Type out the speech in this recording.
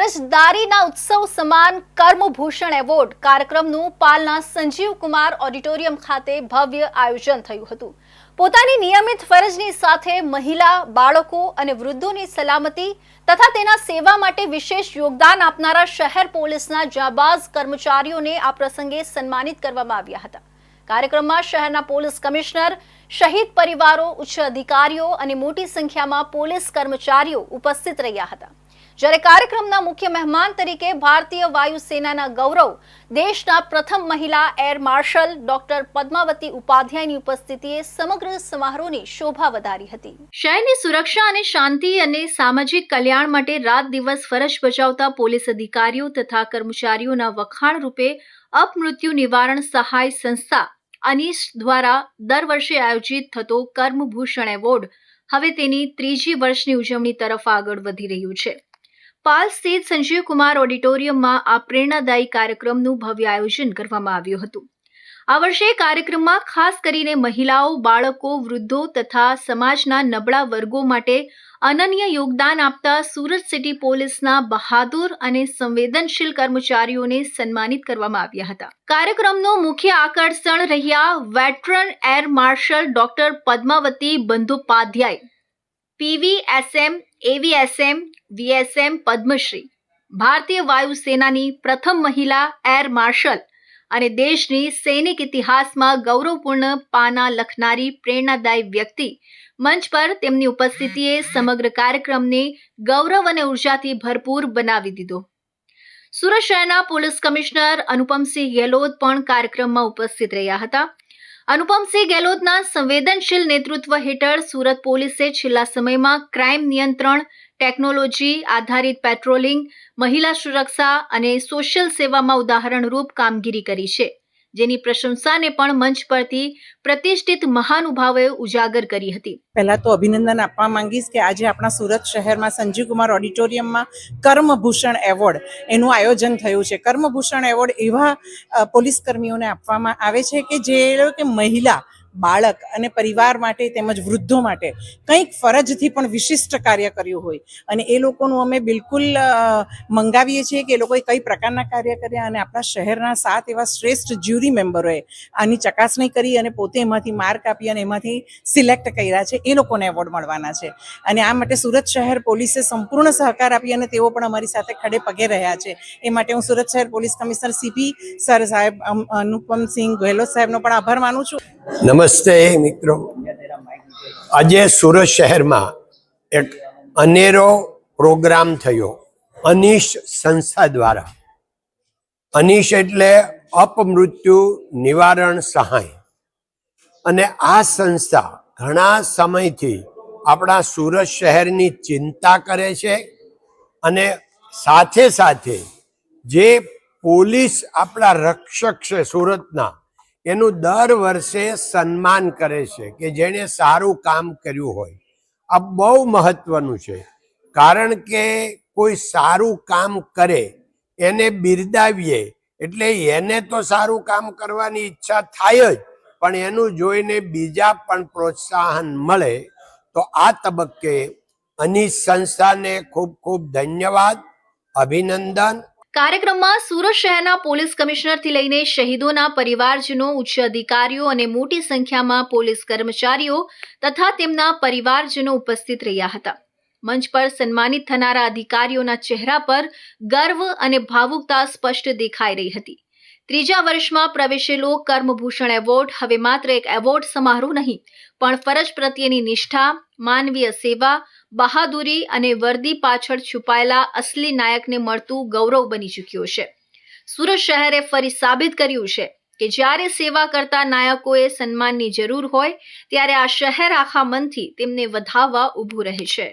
ફરજદારીના ઉત્સવ સમાન કર્મભૂષણ એવોર્ડ કાર્યક્રમનું પાલના સંજીવ કુમાર ઓડિટોરિયમ ખાતે ભવ્ય આયોજન થયું હતું। પોતાની નિયમિત ફરજની સાથે મહિલા, બાળકો અને વૃદ્ધોની સલામતી તથા તેના સેવા માટે વિશેષ યોગદાન આપનારા શહેર પોલીસના જાબાઝ કર્મચારીઓને આ પ્રસંગે સન્માનિત કરવામાં આવ્યા હતા। કાર્યક્રમમાં શહેરના પોલીસ કમિશનર, શહીદ પરિવારો, ઉચ્ચ અધિકારીઓ અને મોટી સંખ્યામાં પોલીસ કર્મચારીઓ ઉપસ્થિત રહ્યા હતા। જ્યારે કાર્યક્રમના મુખ્ય મહેમાન તરીકે ભારતીય વાયુસેનાના ગૌરવ, દેશના પ્રથમ મહિલા એર માર્શલ ડોક્ટર પદ્માવતી ઉપાધ્યાયની ઉપસ્થિતિએ સમગ્ર સમારોહની શોભા વધારી હતી। શહેરની સુરક્ષા અને શાંતિ અને સામાજિક કલ્યાણ માટે રાત દિવસ ફરજ બજાવતા પોલીસ અધિકારીઓ તથા કર્મચારીઓના વખાણ રૂપે અપમૃત્યુ નિવારણ સહાય સંસ્થા અનીશ દ્વારા દર વર્ષે આયોજિત થતો કર્મભૂષણ એવોર્ડ હવે તેની ત્રીજી વર્ષની ઉજવણી તરફ આગળ વધી રહ્યું છે। પાલ સ્થિત સંજીવ કુમાર ઓડિટોરિયમમાં આ પ્રેરણાદાયી કાર્યક્રમનું ભવ્ય આયોજન કરવામાં આવ્યું હતું। આ વર્ષે કાર્યક્રમમાં ખાસ કરીને મહિલાઓ, બાળકો, વૃદ્ધો તથા સમાજના નબળા વર્ગો માટે અનન્ય યોગદાન આપતા સુરત સિટી પોલીસના બહાદુર અને સંવેદનશીલ કર્મચારીઓને સન્માનિત કરવામાં આવ્યા હતા। કાર્યક્રમનું મુખ્ય આકર્ષણ રહ્યા veteran air marshal doctor Padmavati Bandopadhyay, PVSM, AVSM, VSM Padmashri, ભારતીય વાયુસેનાની પ્રથમ મહિલા એર માર્શલ અને દેશની સૈનિક ઇતિહાસમાં ગૌરવપૂર્ણ પાના લખનારી પ્રેરણાદાયી વ્યક્તિ મંચ પર તેમની ઉપસ્થિતિએ સમગ્ર કાર્યક્રમને ગૌરવ અને ઉર્જાથી ભરપૂર બનાવી દીધો। સુરત શહેરના પોલીસ કમિશનર અનુપમસિંહ ગેહલોત પણ કાર્યક્રમમાં ઉપસ્થિત રહ્યા હતા। અનુપમસિંહ ગેહલોતના સંવેદનશીલ નેતૃત્વ હેઠળ સુરત પોલીસે છેલ્લા સમયમાં ક્રાઇમ નિયંત્રણ, ટેકનોલોજી આધારિત પેટ્રોલિંગ, મહિલા સુરક્ષા અને સોશિયલ સેવામાં ઉદાહરણરૂપ કામગીરી કરી છે, જેની પ્રશંસાને પણ મંચ પરથી પ્રતિષ્ઠિત મહાનુભાવોએ ઉજાગર કરી હતી। પહેલા તો અભિનંદન આપવા માંગીશ કે આજે આપણા સુરત શહેરમાં સંજીવ કુમાર ઓડિટોરિયમમાં કર્મભૂષણ એવોર્ડ એનું આયોજન થયું છે। કર્મભૂષણ એવોર્ડ એવા પોલીસ કર્મીઓને આપવામાં આવે છે કે જે મહિલા, બાળક અને પરિવાર માટે તેમજ વૃદ્ધો માટે કંઈક ફરજથી પણ વિશિષ્ટ કાર્ય કર્યું હોય અને એ લોકોનું અમે બિલકુલ મંગાવીએ છીએ કે એ લોકોએ કઈ પ્રકારના કાર્ય કર્યા અને આપણા શહેરના 7 એવા શ્રેષ્ઠ જ્યુરી મેમ્બરોએ આની ચકાસણી કરી અને પોતે એમાંથી માર્ક આપી અને એમાંથી સિલેક્ટ કર્યા છે। એ લોકોને એવોર્ડ મળવાના છે અને આ માટે સુરત શહેર પોલીસે સંપૂર્ણ સહકાર આપી અને તેઓ પણ અમારી સાથે ખડે પગે રહ્યા છે। એ માટે હું સુરત શહેર પોલીસ કમિશનર CP સર સાહેબ અનુપમસિંહ ગેહલોત સાહેબનો પણ આભાર માનું છું। નમસ્તે મિત્રો, આજે સુરત શહેરમાં એક અનેરો પ્રોગ્રામ થયો અનીશ સંસ્થા દ્વારા। અનીશ એટલે અપમૃત્યુ નિવારણ સહાય અને આ સંસ્થા ઘણા સમયથી આપણા સુરત શહેરની ચિંતા કરે છે અને સાથે સાથે જે પોલીસ આપણા રક્ષક છે સુરતના એનું દર વર્ષે સન્માન કરે છે કે જેણે સારું કામ કર્યું હોય। આ બહુ મહત્વનું છે કારણ કે કોઈ સારું કામ કરે એને બિરદાવીએ એટલે એને તો સારું કામ કરવાની ઈચ્છા થાય જ, પણ એનું જોઈને બીજા પણ પ્રોત્સાહન મળે। તો આ તબક્કે અનીશ સંસ્થાને ખૂબ ખૂબ ધન્યવાદ, અભિનંદન। કાર્યક્રમમાં સુરત શહેરના પોલીસ કમિશનરથી લઈને શહીદોના પરિવારજનો, ઉચ્ચ અધિકારીઓ અને મોટી સંખ્યામાં પોલીસ કર્મચારીઓ તથા તેમના પરિવારજનો ઉપસ્થિત રહ્યા હતા। મંચ પર સન્માનિત થનારા અધિકારીઓના ચહેરા પર ગર્વ અને ભાવુકતા સ્પષ્ટ દેખાઈ રહી હતી। ત્રીજા વર્ષમાં પ્રવેશેલો કર્મભૂષણ એવોર્ડ હવે માત્ર એક એવોર્ડ સમારોહ નહીં, પણ ફરજ પ્રત્યેની નિષ્ઠા, માનવીય સેવા, બહાદુરી અને વર્દી પાછળ છુપાયેલા અસલી નાયકને મળતું ગૌરવ બની ચૂક્યો છે। સુરત શહેરે ફરી સાબિત કર્યું છે કે જ્યારે સેવા કરતા નાયકોએ સન્માનની જરૂર હોય ત્યારે આ શહેર આખા મનથી તેમને વધાવવા ઊભું રહે છે।